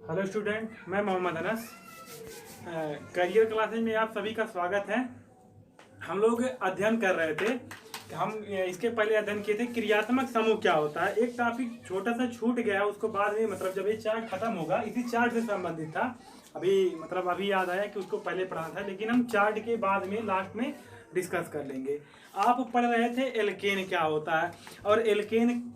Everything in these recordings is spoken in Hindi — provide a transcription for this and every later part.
हेलो स्टूडेंट, मैं मोहम्मद अनस। करियर क्लासेज में आप सभी का स्वागत है। हम लोग अध्ययन कर रहे थे कि हम इसके पहले अध्ययन किए थे क्रियात्मक समूह क्या होता है। एक टॉपिक छोटा सा छूट गया, उसको बाद में जब ये चार्ट खत्म होगा इसी चार्ट से संबंधित था। अभी याद आया कि उसको पहले पढ़ा था, लेकिन हम चार्ट के बाद में लास्ट में डिस्कस कर लेंगे। आप पढ़ रहे थे एल्केन क्या होता है और एल्केन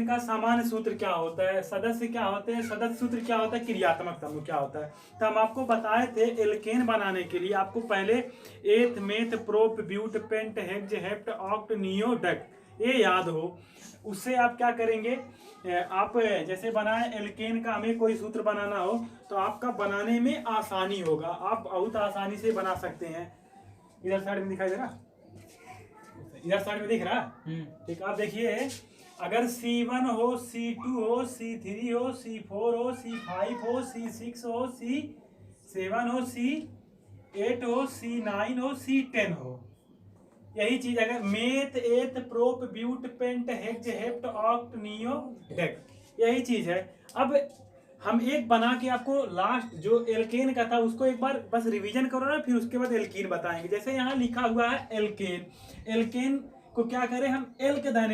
का सामान्य सूत्र क्या होता है, सदस्य क्या होते हैं, सदस्य सूत्र क्या होता है, क्रियात्मक समूह क्या होता है। तो हम आपको बताए थे एल्केन बनाने के लिए आपको पहले eth meth prop but pent hex hept oct non dec ये याद हो। उससे आप क्या करेंगे, आप जैसे बनाए एल्केन का, हमें कोई सूत्र बनाना हो तो आपका बनाने में आसानी होगा, आप बहुत आसानी से बना सकते हैं। इधर साइड में दिखाई दे रहा, इधर साइड में दिख रहा। ठीक, आप देखिए, अगर C1 हो, C2 हो, C3 हो, C4 हो, C5 हो, C6 हो, C7 हो, C8 हो, C9 हो, C10 हो, यही चीज अगर meth eth prop but pent hex hept oct non dec यही चीज है। अब हम एक बना के आपको लास्ट जो एल्केन का था उसको एक बार बस रिवीजन करो ना, फिर उसके बाद एल्कीन बताएंगे। जैसे यहाँ लिखा हुआ है एल्केन, एल्केन को क्या करें हम, एल्क धन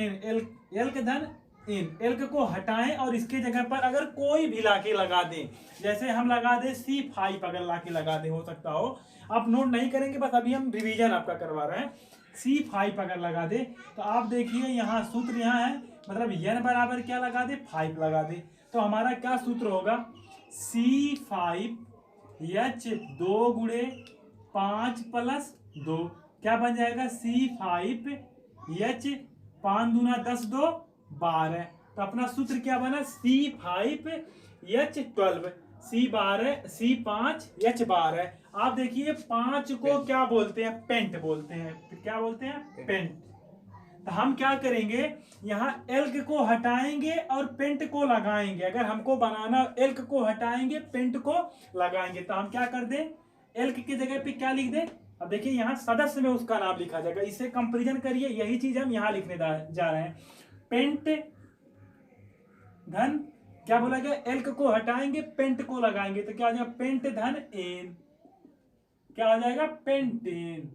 इन एल्क को हटाएं और इसके जगह पर अगर कोई भी लाके लगा दें, जैसे हम लगा दें C5 अगर लाके लगा दें, हो सकता हो आप नोट नहीं करेंगे, बस अभी हम रिवीजन आपका करवा रहे हैं। C5 अगर लगा दे तो आप देखिए यहाँ सूत्र यहाँ है, मतलब n बराबर क्या लगा दे, 5 लगा दे, तो हमारा क्या सूत्र होगा, C5H 2 गुणे 5 प्लस 2 क्या बन जाएगा, C5H 5 दूना 10 2 12। तो अपना सूत्र क्या बना, C5H12 C5H12। आप देखिए 5 को क्या बोलते हैं, पेंट बोलते हैं। क्या बोलते हैं, पेंट। तो हम क्या करेंगे, यहाँ एल्क को हटाएंगे और पेंट को लगाएंगे। अगर हमको बनाना एल्क को हटाएंगे पेंट को लगाएंगे, तो हम क्या कर दें, एल्क की जगह पे क्या लिख दें। अब देखिए यहाँ सदस्य में उसका नाम लिखा जाएगा, इससे कंपेरिजन करिए, यही चीज हम यहाँ लिखने जा रहे हैं। पेंट धन क्या बोला गया, एल्क को हटाएंगे पेंट को लगाएंगे, तो क्या हो जाएगा, पेंट धन एन, क्या हो जाएगा, पेंटेन।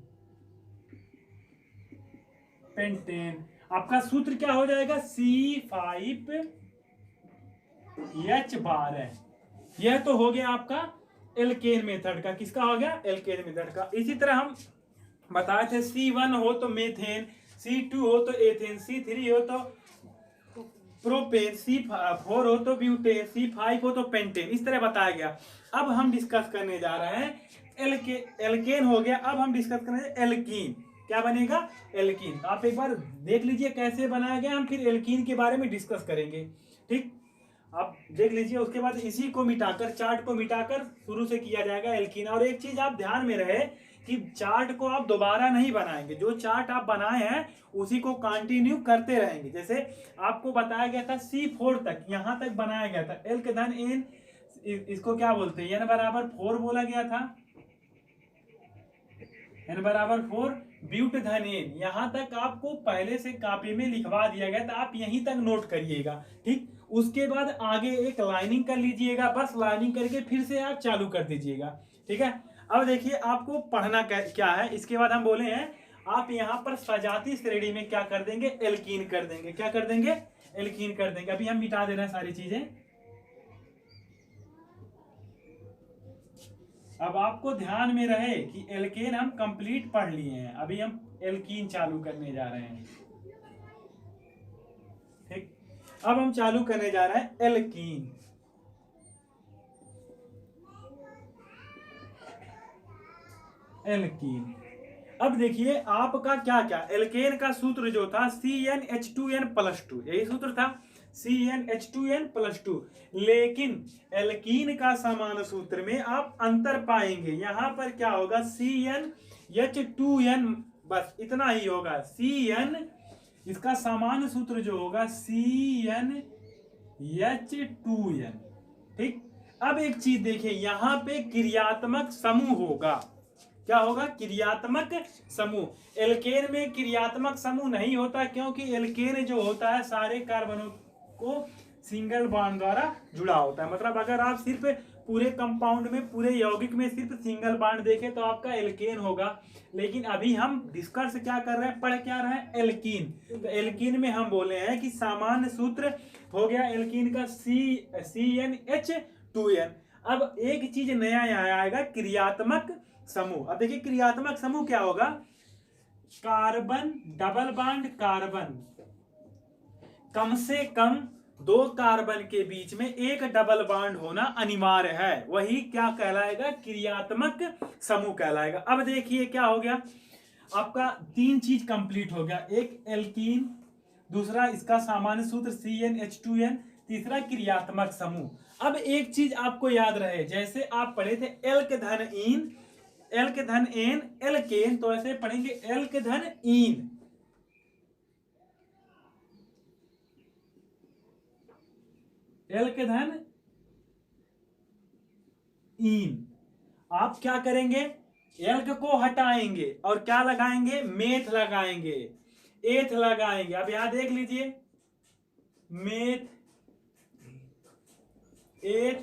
पेंटेन आपका सूत्र क्या हो जाएगा, C5H12। यह तो हो गया आपका एल्केन मेथड का। किसका हो गया, एल्केन मेथड का। इसी तरह हम बताए थे C1 हो तो मेथेन, C2 हो तो एथेन, C3 हो तो प्रोपेन, C4 हो तो ब्यूटेन, C5 हो तो पेंटेन, इस तरह बताया गया। अब हम डिस्कस करने जा रहे हैं एल्केन हो गया, अब हम डिस्कस करेंगे एल्कीन। क्या बनेगा, एल्कीन। आप एक बार देख लीजिए कैसे बनाया गया, हम फिर एल्कीन के बारे में डिस्कस करेंगे। ठीक, आप देख लीजिए, उसके बाद इसी को मिटाकर, चार्ट को मिटाकर शुरू से किया जाएगा एल्कीन। और एक चीज आप ध्यान में रहे कि चार्ट को आप दोबारा नहीं बनाएंगे, जो चार्ट आप बनाए हैं उसी को कंटिन्यू करते रहेंगे। जैसे आपको बताया गया था C4 तक, यहां तक बनाया गया था, एल्क धन एन, इसको क्या बोलते हैं, n बराबर 4 बोला गया था, n बराबर 4 ब्यूट धन एन, यहां तक आपको पहले से कॉपी में लिखवा दिया गया था, आप यहीं तक नोट करिएगा। ठीक, उसके बाद आगे एक लाइनिंग कर लीजिएगा, बस लाइनिंग करके फिर से आप चालू कर दीजिएगा। ठीक है, अब देखिए आपको पढ़ना क्या है। इसके बाद हम बोले हैं आप यहाँ पर सजाती श्रेणी में क्या कर देंगे, एल्कीन कर देंगे। क्या कर देंगे, एल्कीन कर देंगे। अभी हम मिटा दे रहे हैं सारी चीजें। अब आपको ध्यान में रहे कि एल्केन हम कंप्लीट पढ़ लिए हैं, अभी हम एल्कीन चालू करने जा रहे हैं। ठीक, अब हम चालू करने जा रहे हैं एल्कीन। एल्कीन, अब देखिए आपका क्या क्या, एल्केन का सूत्र जो था CnH2n+2, यही सूत्र था, CnH2n+2। लेकिन एल्कीन का समान सूत्र में आप अंतर पाएंगे, यहां पर क्या होगा, CnH2n, बस इतना ही होगा। Cn इसका समान सूत्र जो होगा CnH2n। ठीक, अब एक चीज देखिए, यहां पे क्रियात्मक समूह होगा। क्या होगा, क्रियात्मक समूह। एल्केन में क्रियात्मक समूह नहीं होता, क्योंकि एल्केन जो होता है सारे कार्बनों को सिंगल बॉन्ड द्वारा जुड़ा होता है। मतलब अगर आप सिर्फ पूरे कंपाउंड में, पूरे यौगिक में सिर्फ सिंगल बॉन्ड देखें तो आपका एल्केन होगा। लेकिन अभी हम डिस्कस क्या कर रहे हैं, पढ़ क्या रहे हैं, एल्कीन। तो एल्कीन में हम बोले हैं कि सामान्य सूत्र हो गया एल्कीन का CnH2n। अब एक चीज नया यहाँ आएगा, क्रियात्मक समूह। अब देखिए क्रियात्मक समूह क्या होगा, कार्बन डबल बॉन्ड कार्बन, कम से कम 2 कार्बन के बीच में एक डबल बॉन्ड होना अनिवार्य है, वही क्या कहलाएगा, क्रियात्मक समूह कहलाएगा। अब देखिए क्या हो गया, आपका 3 चीज कंप्लीट हो गया, एक एल्कीन, दूसरा इसका सामान्य सूत्र CnH2n, तीसरा क्रियात्मक समूह। अब एक चीज आपको याद रहे, जैसे आप पढ़े थे एल्क धन इन, एल्क धन एन एल्केन, तो ऐसे पढ़ेंगे एल्क धन इन, एल्क धन इन। आप क्या करेंगे, एल्क को हटाएंगे और क्या लगाएंगे, मेथ लगाएंगे, एथ लगाएंगे। अब यहां देख लीजिए, मेथ, एथ,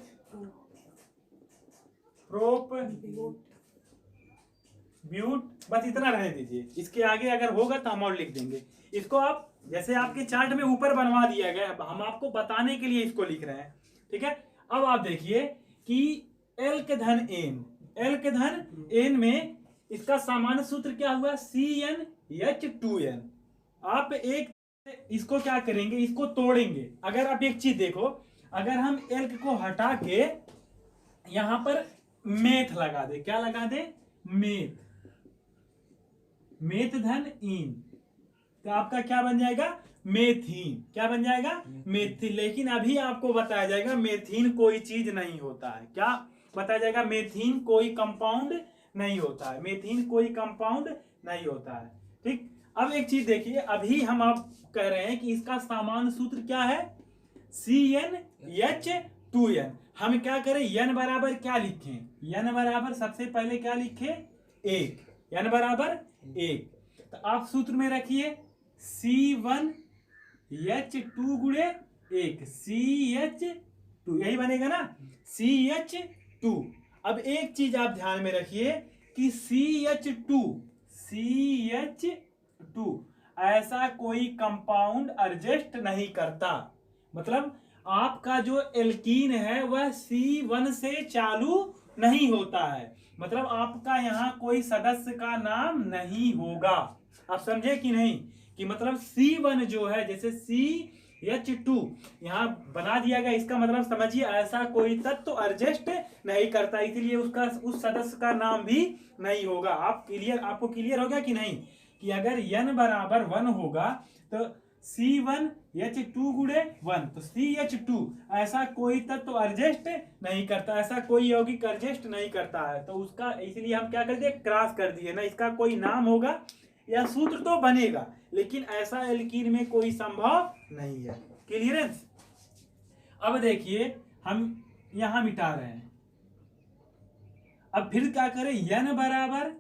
प्रोप, ब्यूट, बस इतना रहने दीजिए। इसके आगे अगर होगा तो हम और लिख देंगे। इसको आप जैसे आपके चार्ट में ऊपर बनवा दिया गया, हम आपको बताने के लिए इसको लिख रहे हैं, ठीक है। अब आप देखिए कि एल्क धन एन, एल्क धन एन में इसका सामान्य सूत्र क्या हुआ, CnH2n। आप एक इसको क्या करेंगे, इसको तोड़ेंगे। अगर आप एक चीज देखो, अगर हम एल्क को हटा के यहां पर मेथ लगा दे, क्या लगा दे, मेथ, मेथ धन इन, तो आपका क्या बन जाएगा, मेथीन। क्या बन जाएगा, मेथीन। लेकिन अभी आपको बताया जाएगा मेथीन कोई चीज नहीं होता है। क्या बताया जाएगा, मेथीन कोई कंपाउंड नहीं होता है, मेथीन कोई कंपाउंड नहीं होता है, ठीक। अब एक चीज देखिए, अभी हम आप कह रहे हैं कि इसका सामान्य सूत्र क्या है, CnH2n। हम क्या करें, n बराबर क्या लिखें, n बराबर सबसे पहले क्या लिखे, 1, n बराबर 1। तो आप सूत्र में रखिए C1H2 गुणे 1, CH2, यही बनेगा ना, CH2। अब एक चीज आप ध्यान में रखिए कि CH2 ऐसा कोई कंपाउंड एडजस्ट नहीं करता। मतलब आपका जो एल्कीन है वह C1 से चालू नहीं होता है, मतलब आपका यहाँ कोई सदस्य का नाम नहीं होगा। आप समझे कि नहीं, कि मतलब C1 जो है, जैसे CH2 यहाँ बना दिया गया, इसका मतलब समझिए ऐसा कोई तत्व एडजस्ट नहीं करता, इसलिए उसका उस सदस्य का नाम भी नहीं होगा। आप क्लियर, आपको क्लियर हो गया कि नहीं, कि अगर n बराबर 1 होगा तो C1H2 गुणे 1, तो CH2 ऐसा कोई तत्व एडजस्ट नहीं करता, ऐसा कोई यौगिक एडजस्ट नहीं करता है, तो उसका इसलिए हम क्या कर दिए, क्रॉस कर दिए ना, इसका कोई नाम होगा या सूत्र तो बनेगा, लेकिन ऐसा एल्कीन में कोई संभव नहीं है। क्लियरेंस। अब देखिए हम यहां मिटा रहे हैं, अब फिर क्या करें, n बराबर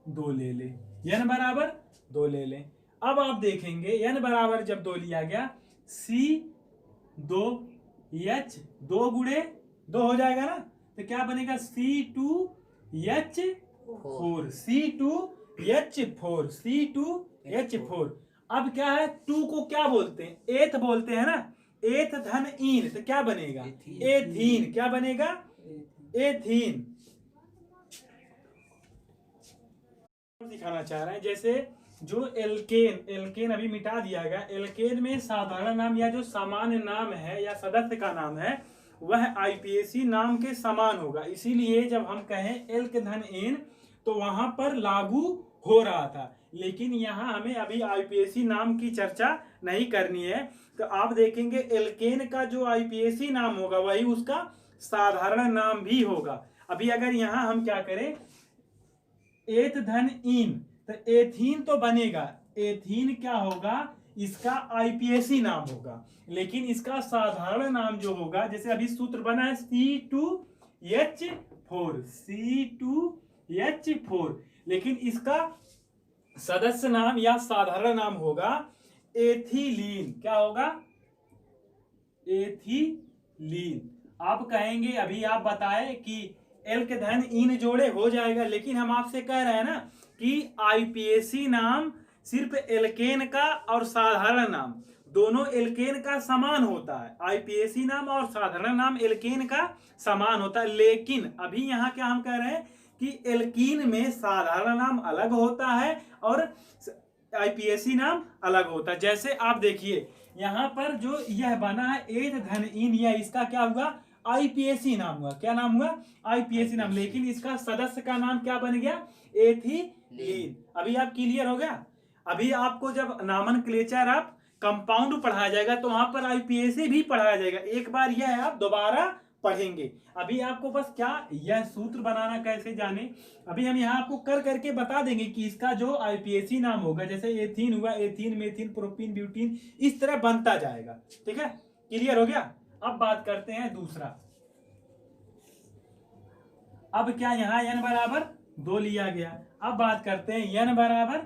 2 ले ले, n बराबर 2 ले लें। अब आप देखेंगे n बराबर जब 2 लिया गया, C2H2 गुणे 2 हो जाएगा ना, तो क्या बनेगा, C2H4। अब क्या है, 2 को क्या बोलते हैं, एथ बोलते हैं ना, एथ धन इन, तो क्या बनेगा, एथीन। क्या बनेगा, एथीन। दिखाना चाह रहे हैं, जैसे जो एल्केन अभी मिटा दिया गया, एल्केन में साधारण नाम या जो सामान्य नाम है या सदस्य का नाम है वह IUPAC नाम के समान होगा। इसीलिए जब हम कहें एल्क धन एन तो वहां पर लागू हो रहा था, लेकिन यहाँ हमें अभी IUPAC नाम की चर्चा नहीं करनी है। तो आप देखेंगे एल्केन का जो IUPAC नाम होगा वही उसका साधारण नाम भी होगा। अभी अगर यहाँ हम क्या करें, एथ धन इन, तो एथीन तो बनेगा, एथीन क्या होगा, इसका IUPAC नाम होगा, लेकिन इसका साधारण नाम जो होगा, जैसे अभी सूत्र बना है C2H4, लेकिन इसका सदस्य नाम या साधारण नाम होगा एथिलीन। क्या होगा, एथिलीन। आप कहेंगे अभी आप बताए कि एल्क धन इन जोड़े हो जाएगा, लेकिन हम आपसे कह रहे हैं ना कि आईपीएसी नाम सिर्फ एल्केन का और साधारण नाम दोनों एल्केन का समान होता है। आईपीएसी नाम और साधारण नाम एल्केन का समान होता है, लेकिन अभी यहाँ क्या हम कह रहे हैं कि एल्कीन में साधारण नाम अलग होता है और आईपीएसी नाम अलग होता है। जैसे आप देखिए यहाँ पर जो यह बना है एथ धन इन, यह इसका क्या हुआ, आईपीएसी नाम हुआ। क्या नाम हुआ, आईपीएसी नाम, लेकिन इसका सदस्य का नाम क्या बन गया, एथिलीन। अभी आप क्लियर हो गया। अभी आपको जब नामनक्लेचर आप कंपाउंड पढ़ाया जाएगा तो वहां पर आईपीएसी भी पढ़ाया जाएगा। एक बार यह आप दोबारा पढ़ेंगे। अभी आपको बस क्या यह सूत्र बनाना कैसे जाने, अभी हम यहाँ आपको कर करके बता देंगे कि इसका जो आईपीएसी नाम होगा, जैसे एथीन हुआ, एथीन, मेथिन, प्रोपीन, ब्यूटीन, इस तरह बनता जाएगा। ठीक है, क्लियर हो गया। अब बात करते हैं दूसरा। अब क्या यहाँ n बराबर 2 लिया गया। अब बात करते हैं n बराबर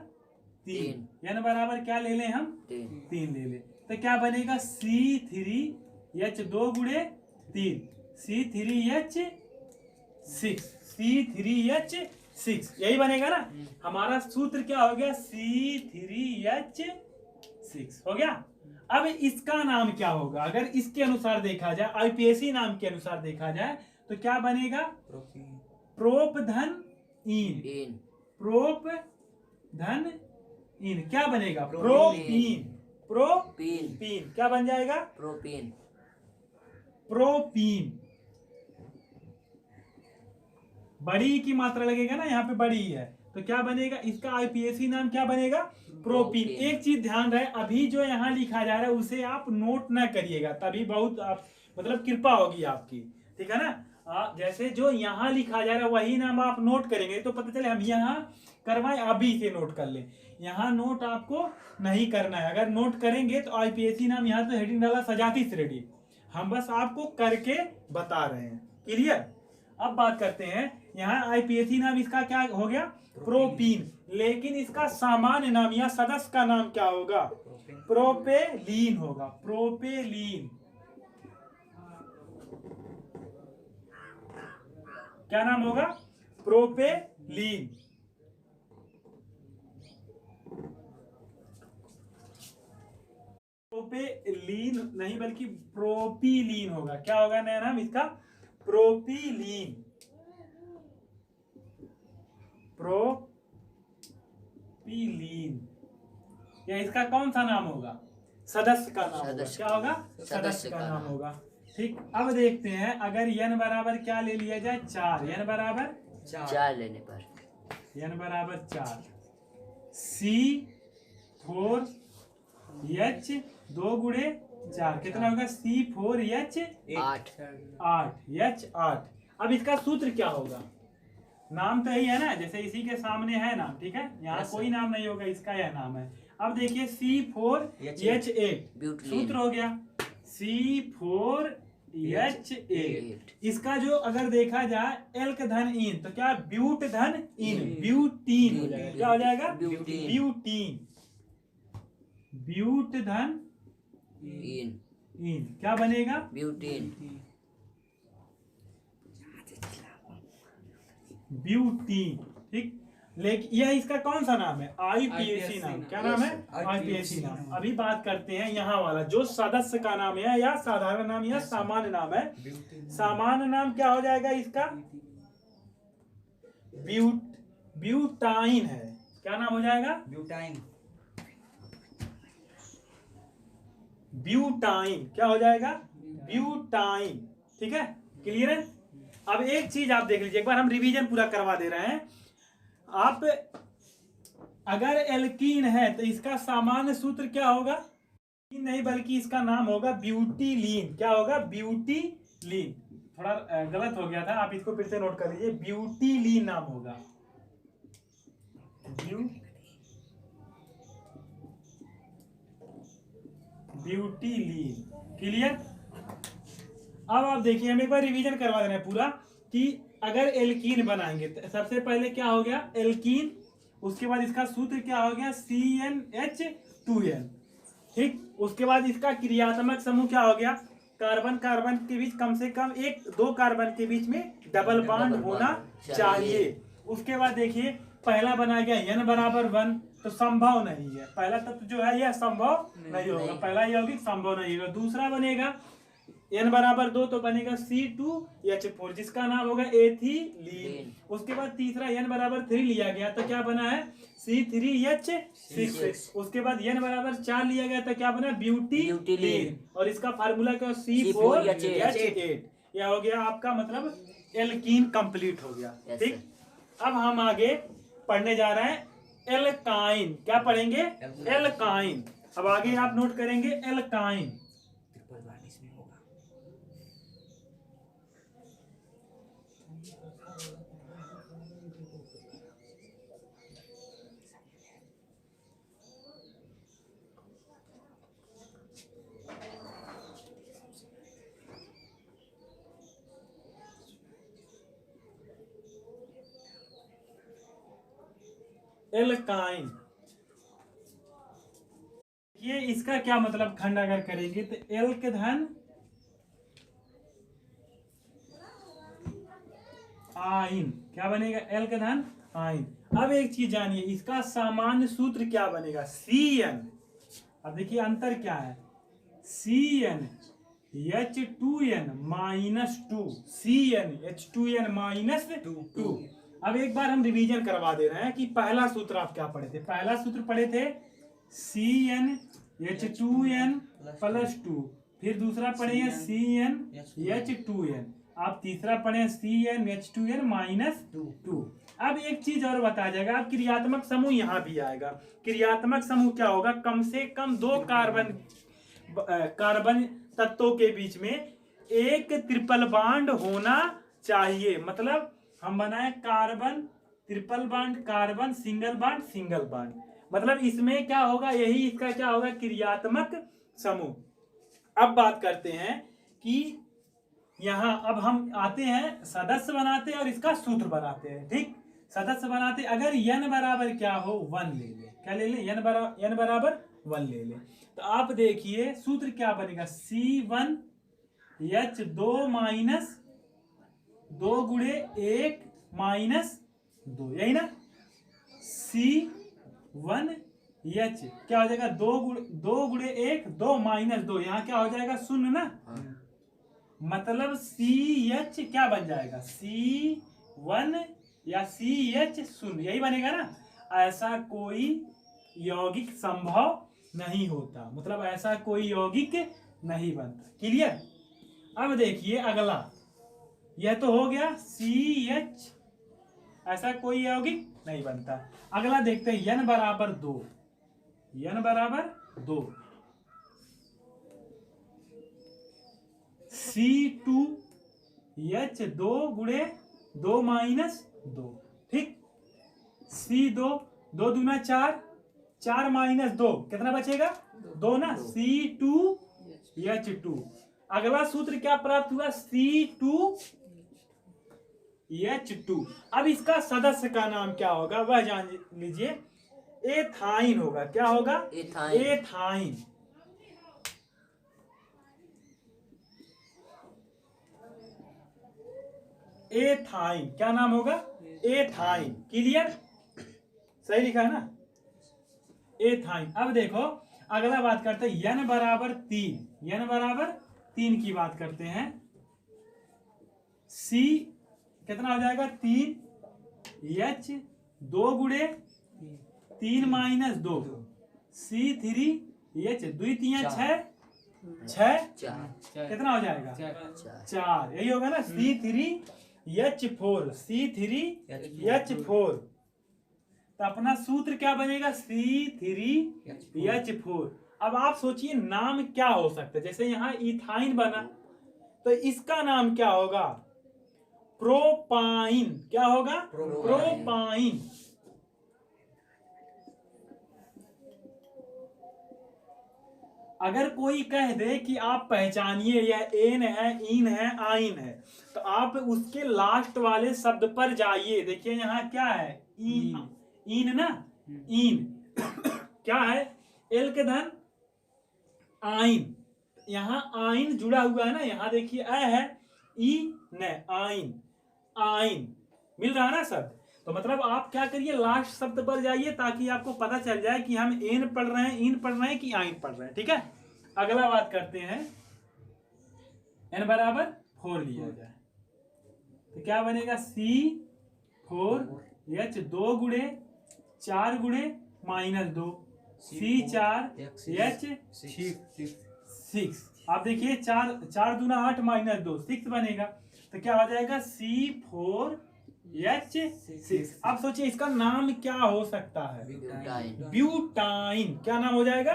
3। n बराबर क्या ले लें हम, 3 ले लें। तो क्या बनेगा, C3H2 गुणे 3, C3H6, C3H6, यही बनेगा ना। हमारा सूत्र क्या हो गया, C3H6 हो गया। अब इसका नाम क्या होगा, अगर इसके अनुसार देखा जाए, आईपीएसी नाम के अनुसार देखा जाए तो क्या बनेगा, प्रोप धन इन, प्रोप धन इन, क्या बनेगा, प्रोपीन, प्रोपीन, क्या बन जाएगा, प्रोपीन, प्रोपीन। बड़ी की मात्रा लगेगा ना, यहाँ पे बड़ी है तो क्या बनेगा, इसका आईपीएसी नाम क्या बनेगा, प्रोपीन। एक चीज ध्यान रहे, अभी जो यहाँ लिखा जा रहा है उसे आप नोट ना करिएगा, तभी बहुत आप मतलब कृपा होगी आपकी। ठीक है ना, जैसे जो यहाँ लिखा जा रहा है वही नाम आप नोट करेंगे तो पता चले हम यहाँ करवाएं, अभी से नोट कर लें। यहाँ नोट आपको नहीं करना है, अगर नोट करेंगे तो आईपीएसी नाम यहाँ तो हेडिंग डाला सजाती श्रेणी, हम बस आपको करके बता रहे हैं। क्लियर। अब बात करते हैं, यहाँ आईपीएसी नाम इसका क्या हो गया, प्रोपीन, लेकिन इसका सामान्य नाम या सदस्य का नाम क्या होगा, प्रोपेलीन होगा, प्रोपेलीन। क्या नाम होगा, प्रोपेलीन। प्रोपेलीन नहीं बल्कि प्रोपीलीन होगा। क्या होगा नया नाम इसका, प्रोपीलीन, प्रोपीलीन। या इसका कौन सा नाम होगा, सदस्य का नाम होगा। क्या होगा, सदस्य का नाम होगा। ठीक, अब देखते हैं अगर n बराबर क्या ले लिया जाए, 4, n बराबर 4 लेने पर, n बराबर 4, C4H2 गुणे 4 कितना होगा, C4H8, 8H8। अब इसका सूत्र क्या होगा, नाम तो यही है ना, जैसे इसी के सामने है नाम। ठीक है, यहाँ कोई नाम नहीं होगा, इसका यह नाम है। अब देखिए C4H8 सूत्र हो गया C4H8। इसका जो अगर देखा जाए एल्क धन इन तो क्या, ब्यूट धन इन, ब्यूटीन हो जाएगा। क्या हो जाएगा, ब्यूटीन, ब्यूट धन इन, क्या बनेगा, ब्यूटीन, ब्यूटीन। ठीक, लेकिन यह इसका कौन सा नाम है, आईपीएसी नाम। क्या नाम है, आईपीएसी नाम। अभी बात करते हैं यहाँ वाला जो सदस्य का नाम है या साधारण नाम या सामान्य नाम है। सामान्य नाम क्या हो जाएगा इसका, ब्यूटाइन है। क्या नाम हो जाएगा, ब्यूटाइन, ब्यूटाइन। क्या हो जाएगा, ब्यूटाइन। ठीक है, क्लियर है। अब एक चीज आप देख लीजिए, एक बार हम रिवीजन पूरा करवा दे रहे हैं। आप अगर एल्कीन है तो इसका सामान्य सूत्र क्या होगा, नहीं बल्कि इसका नाम होगा ब्यूटीलीन। क्या होगा, ब्यूटीलीन। थोड़ा गलत हो गया था, आप इसको फिर से नोट कर लीजिए, ब्यूटीलीन नाम होगा, ब्यूटीलीन। क्लियर। अब आप देखिए, हम एक बार रिवीजन करवा देना है पूरा कि अगर एल्कीन बनाएंगे तो सबसे पहले क्या हो गया, एल्कीन, उसके बाद इसका सूत्र क्या हो गया, CnH2n। ठीक, उसके बाद इसका क्रियात्मक समूह क्या हो गया, कार्बन कार्बन के बीच कम से कम एक दो कार्बन के बीच में डबल बॉन्ड होना चाहिए। उसके बाद देखिए पहला बना गया n बराबर 1, तो संभव नहीं है, पहला तत्व जो है यह संभव नहीं होगा, पहला यौगिक संभव नहीं होगा। दूसरा बनेगा n बराबर 2, तो बनेगा C2H4 जिसका नाम होगा एथिलीन। उसके बाद तीसरा n बराबर 3 लिया गया तो क्या बना है C3H6। उसके बाद n बराबर 4 लिया गया तो क्या बना ब्यूटीलीन, और इसका फार्मूला क्या C4H8। यह हो गया आपका मतलब एल्कीन कंप्लीट हो गया। ठीक, अब हम आगे पढ़ने जा रहे हैं एल्काइन। क्या पढ़ेंगे? एल्काइन। अब आगे आप नोट करेंगे एल्काइन। एल्काइन, ये इसका क्या मतलब खंड अगर करेंगे तो एल के धन आइन, क्या बनेगा एल के धन आइन। अब एक चीज जानिए, इसका सामान्य सूत्र क्या बनेगा CN। अब देखिए अंतर क्या है, CN H2N -2, CN H2N -2। अब एक बार हम रिवीजन करवा दे रहे हैं कि पहला सूत्र आप क्या पढ़े थे। पहला सूत्र पढ़े थे CN H2N +2, फिर दूसरा पढ़े हैं CN H2N, आप तीसरा पढ़े CN H2N -2। अब एक चीज और बता जाएगा, अब क्रियात्मक समूह यहाँ भी आएगा। क्रियात्मक समूह क्या होगा, कम से कम दो कार्बन तत्वों के बीच में एक ट्रिपल बॉन्ड होना चाहिए। मतलब हम बनाए carbon triple bond, carbon single bond, single bond, मतलब इसमें क्या होगा, यही इसका क्या होगा क्रियात्मक समूह। अब बात करते हैं कि यहाँ अब हम आते हैं सदस्य बनाते हैं और इसका सूत्र बनाते हैं। ठीक, सदस्य बनाते, अगर n बराबर क्या हो 1 ले ले, क्या ले ले n बराबर 1 ले ले, तो आप देखिए सूत्र क्या बनेगा C1H2 -2 गुणे 1 -2, यही ना। C1H क्या हो जाएगा 2 गुणे 1 2 -2, यहाँ क्या हो जाएगा 0 ना। मतलब CH क्या बन जाएगा C1 या CH 0, यही बनेगा ना। ऐसा कोई यौगिक संभव नहीं होता, मतलब ऐसा कोई यौगिक नहीं बनता। क्लियर। अब देखिए अगला, यह तो हो गया CH, ऐसा कोई यौगिक नहीं बनता। अगला देखते हैं n बराबर 2, n बराबर 2, C2H2 गुणे 2 -2। ठीक, C2 2 दूना 4, 4 -2 कितना बचेगा 2 ना, C2H2। अगला सूत्र क्या प्राप्त हुआ C2H2। अब इसका सदस्य का नाम क्या होगा वह जान लीजिए, एथाइन होगा। क्या होगा एथाइन। एथाइन क्या नाम होगा एथाइन। क्लियर, सही लिखा है ना एथाइन। अब देखो अगला बात करते हैं n बराबर 3, n बराबर 3 की बात करते हैं। C कितना हो जाएगा 3H2 गुणे 3 -2, C3H 2 3 6 कितना हो जाएगा 4, यही होगा ना C3H4। तो अपना सूत्र क्या बनेगा C3H4। अब आप सोचिए नाम क्या हो सकता है, जैसे यहाँ इथाइन बना तो इसका नाम क्या होगा प्रोपाइन। क्या होगा प्रोपाइन। अगर कोई कह दे कि आप पहचानिए यह एन है, इन है, आइन है, तो आप उसके लास्ट वाले शब्द पर जाइए। देखिए यहाँ क्या है इन ना, इन क्या है एल के धन आइन, यहाँ आइन जुड़ा हुआ है ना, यहाँ देखिए अ है, ई न, आइन, आइन मिल रहा है ना शब्द। तो मतलब आप क्या करिए, लास्ट शब्द पर जाइए ताकि आपको पता चल जाए कि हम एन पढ़ रहे हैं, इन पढ़ रहे हैं कि आइन पढ़ रहे हैं। ठीक है, अगला बात करते हैं, n बराबर 4 लिया जाए तो क्या बनेगा, C4H 2 गुणे 4 गुणे -2 C4H6। आप देखिए 4 दूना 8 -2 6 बनेगा, तो क्या हो जाएगा C4H6। अब सोचिए इसका नाम क्या हो सकता है, ब्यूटाइन। क्या नाम हो जाएगा,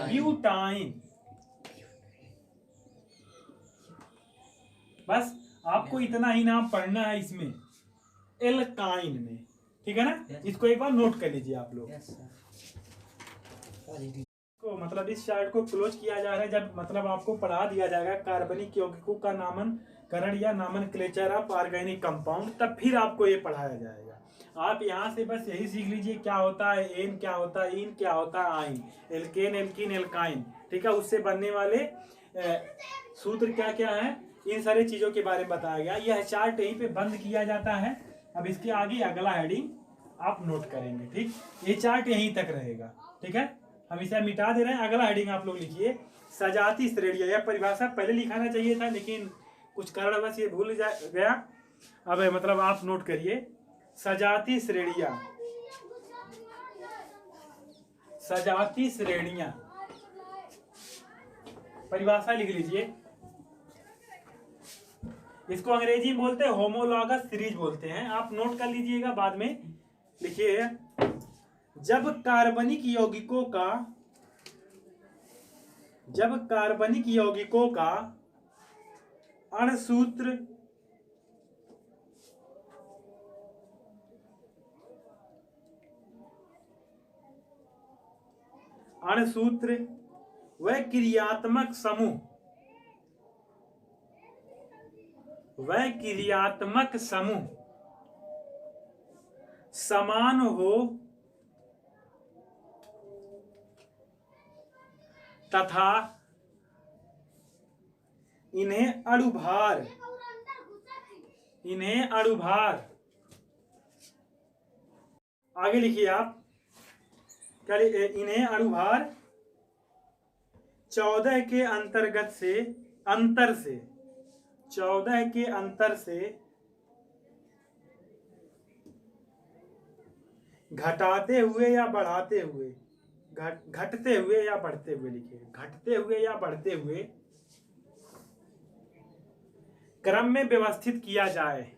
ब्यूटाइन। बस आपको इतना ही नाम पढ़ना है इसमें, एल्काइन में। ठीक है ना, इसको एक बार नोट कर लीजिए आप लोग। को मतलब इस चार्ट को क्लोज किया जा रहा है जब मतलब आपको पढ़ा दिया जाएगा कार्बनिक यौगिकों का नामकरण या नामनक्लेचर ऑफ ऑर्गेनिक कंपाउंड, तब फिर आपको ये पढ़ाया जाएगा। आप यहाँ से बस यही सीख लीजिए क्या होता है एन, क्या होता है इन, क्या होता है आइन, एल्केन, एल्कीन, एल्काइन। ठीक है, उससे बनने वाले सूत्र क्या क्या है, इन सारी चीजों के बारे में बताया गया। यह चार्ट यहीं पे बंद किया जाता है। अब इसके आगे अगला हेडिंग आप नोट करेंगे। ठीक, ये चार्ट यहीं तक रहेगा। ठीक है, हम इसे मिटा दे रहे हैं। अगला हेडिंग आप लोग लिखिए, सजाती श्रेणियां। यह परिभाषा पहले लिखाना चाहिए था लेकिन कुछ कारणवश ये भूल गया। अब मतलब आप नोट करिए, सजाती श्रेणियां, सजाती श्रेणियां, परिभाषा लिख लीजिए। इसको अंग्रेजी में बोलते हैं होमोलॉगस सीरीज बोलते हैं, आप नोट कर लीजिएगा बाद में। लिखिए, जब कार्बनिक यौगिकों का अणसूत्र व क्रियात्मक समूह समान हो तथा इन्हें अणुभार आगे लिखिए आप, क्या इन्हें अणुभार 14 के अंतर से घटाते हुए या बढ़ाते हुए, घटते हुए या बढ़ते हुए, लिखिए घटते हुए या बढ़ते हुए क्रम में व्यवस्थित किया जाए।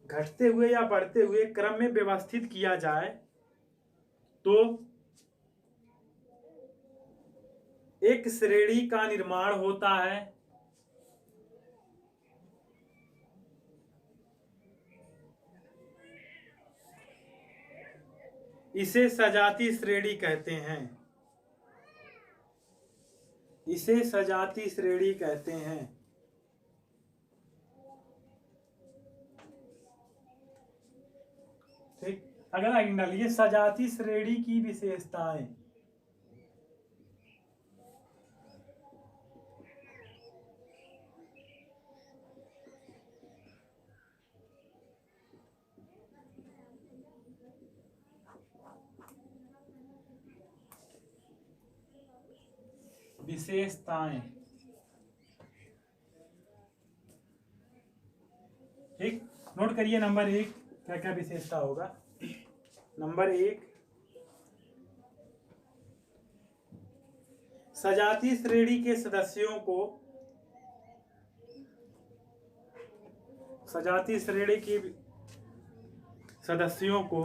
घटते हुए या बढ़ते हुए क्रम में व्यवस्थित किया जाए तो एक श्रेणी का निर्माण होता है। इसे सजाती श्रेणी कहते हैं। ठीक, अगला लाइन डालिए, सजाती श्रेणी की विशेषताएं। ठीक, नोट करिए नंबर 1 क्या क्या विशेषता होगा। नंबर 1, सजाती श्रेणी के सदस्यों को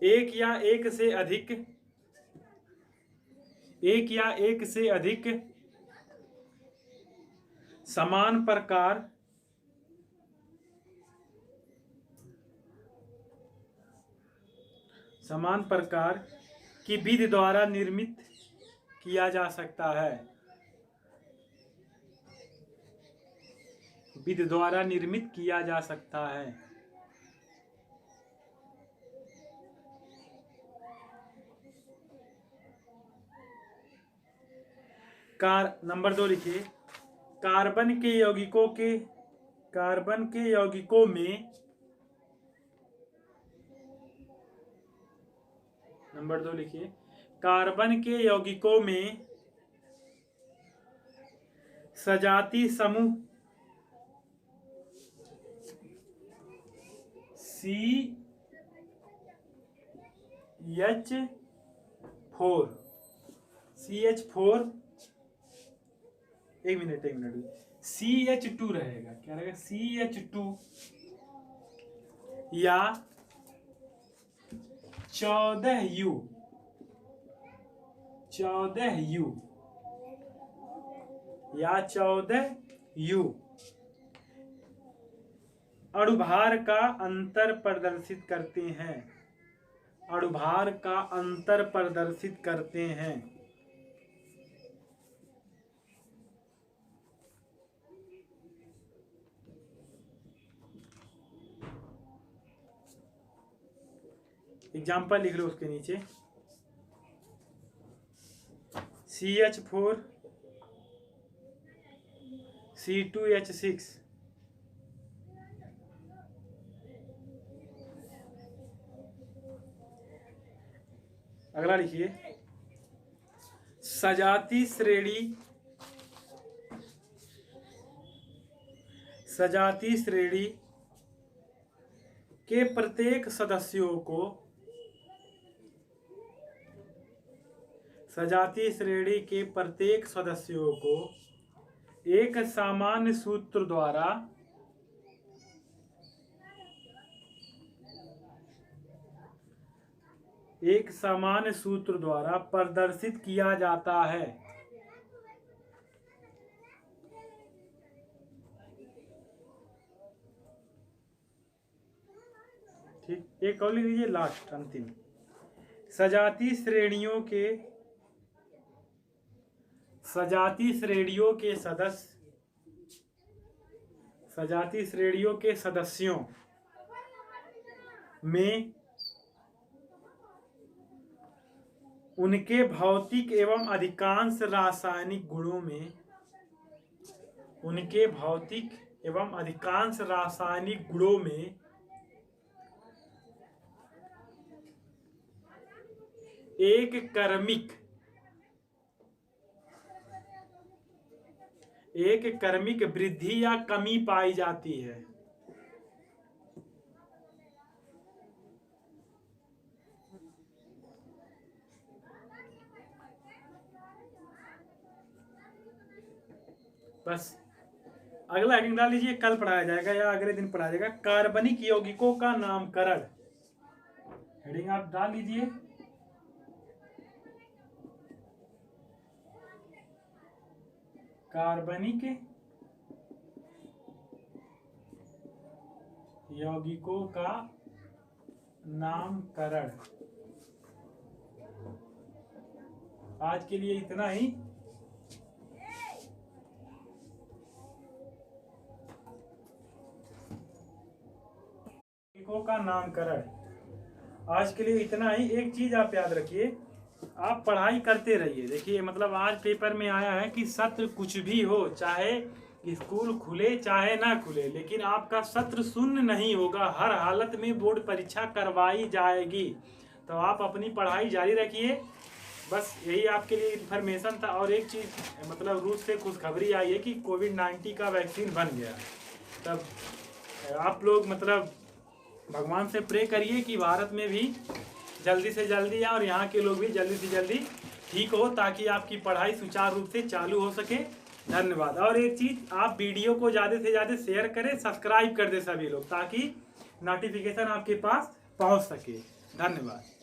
एक या एक से अधिक समान प्रकार की विधि द्वारा निर्मित किया जा सकता है। नंबर 2 लिखिए, कार्बन के यौगिकों में नंबर 2 लिखिए, कार्बन के यौगिकों में सजाती समूह CH4 एक मिनट CH2 रहेगा, क्या रहेगा CH2 या 14U या 14U अणुभार का अंतर प्रदर्शित करते हैं, अणुभार का अंतर प्रदर्शित करते हैं। एग्जाम्पल लिख लो उसके नीचे, CH4 C2H6 अगला लिखिए, सजाती श्रेणी के प्रत्येक सदस्यों को एक सामान्य सूत्र द्वारा प्रदर्शित किया जाता है। ठीक, एक और लिख लीजिए लास्ट अंतिम, सजाती श्रेणियों के सदस्यों में उनके भौतिक एवं अधिकांश रासायनिक गुणों में एक क्रमिक वृद्धि या कमी पाई जाती है। बस अगला हेडिंग डाल लीजिए, कल पढ़ाया जाएगा या अगले दिन पढ़ाया जाएगा, कार्बनिक यौगिकों का नामकरण। हेडिंग आप डाल लीजिए, कार्बनिक यौगिकों का नामकरण। आज के लिए इतना ही। यौगिकों का नामकरण आज के लिए इतना ही। एक चीज आप याद रखिए, आप पढ़ाई करते रहिए। देखिए मतलब आज पेपर में आया है कि सत्र कुछ भी हो, चाहे स्कूल खुले चाहे ना खुले, लेकिन आपका सत्र शून्य नहीं होगा। हर हालत में बोर्ड परीक्षा करवाई जाएगी, तो आप अपनी पढ़ाई जारी रखिए। बस यही आपके लिए इन्फॉर्मेशन था। और एक चीज़ मतलब रूस से खुशखबरी आई है कि कोविड-19 का वैक्सीन बन गया। तब आप लोग मतलब भगवान से प्रे करिए कि भारत में भी जल्दी से जल्दी और यहाँ के लोग भी जल्दी से जल्दी ठीक हो, ताकि आपकी पढ़ाई सुचारू रूप से चालू हो सके। धन्यवाद। और एक चीज़, आप वीडियो को ज़्यादा से ज़्यादा शेयर करें, सब्सक्राइब कर दें सभी लोग, ताकि नोटिफिकेशन आपके पास पहुँच सके। धन्यवाद।